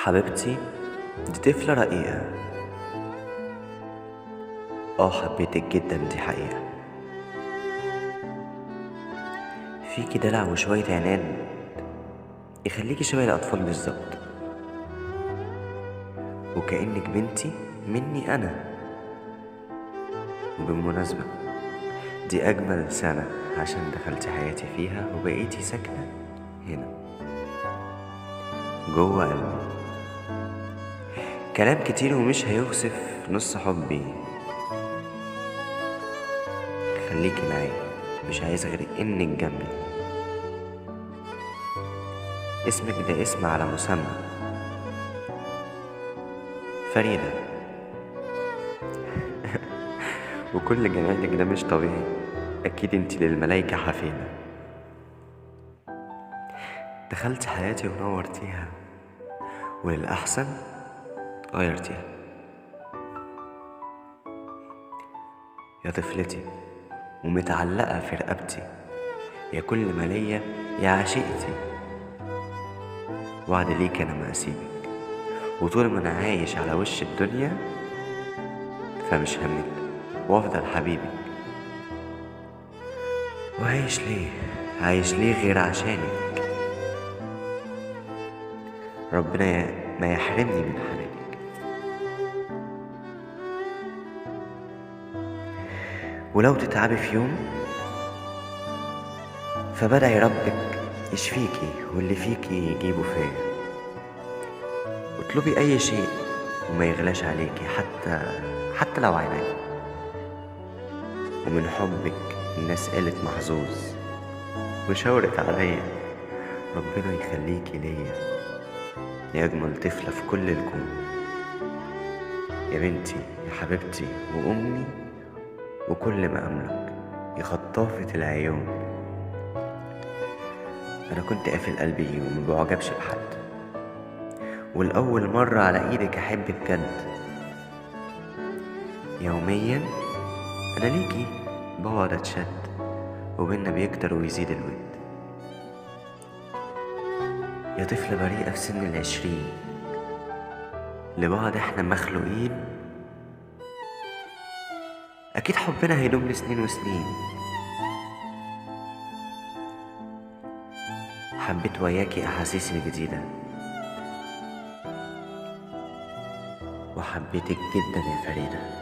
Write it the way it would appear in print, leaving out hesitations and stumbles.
حبيبتي، دي طفلة رقيقة. حبيتك جدا، دي حقيقة. فيكي دلع وشوية عناد يخليكي شبه الأطفال بالظبط، وكأنك بنتي مني أنا. وبالمناسبة، دي أجمل سنة عشان دخلتي حياتي فيها وبقيتي ساكنة هنا جوه قلبي. كلام كتير ومش هيوصف نص حبي. خليكي معايا، مش عايز غير انك جنبي. اسمك ده اسم على مسمى، فريدة. وكل جمالك ده مش طبيعي، اكيد انتي للملايكة حفيدة. دخلت حياتي ونورتيها، وللأحسن غيرتيها. يا طفلتي ومتعلقة في رقبتي، يا كل ما ليا يا عشيقتي. وعد ليك انا ما اسيبك، وطول ما انا عايش على وش الدنيا فمش همك، وافضل حبيبك. وعايش ليه، عايش ليه غير عشانك؟ ربنا ما يحرمني من حنانك. ولو تتعبي في يوم فبدعي ربك يشفيكي، واللي فيكي يجيبه فيا. اطلبي اي شيء وما يغلاش عليكي، حتى لو عيني. ومن حبك الناس قالت محظوظ، وشاورت عليا. ربنا يخليكي ليا، يا اجمل طفلة في كل الكون. يا بنتي، يا حبيبتي وامي، وكل ما املك، يا خطافة العيون. انا كنت قافل قلبي وما بعجبش بحد، والاول مرة على ايدك احب بجد. يوميا انا ليكي بقعد اتشد، وبينا بيكتر ويزيد الود. يا طفلة بريئة في سن 20، لبعض احنا مخلوقين. اكيد حبنا هيدوم لسنين وسنين. حبيت وياكي احاسيسي الجديدة، وحبيتك جدا يا فريدة.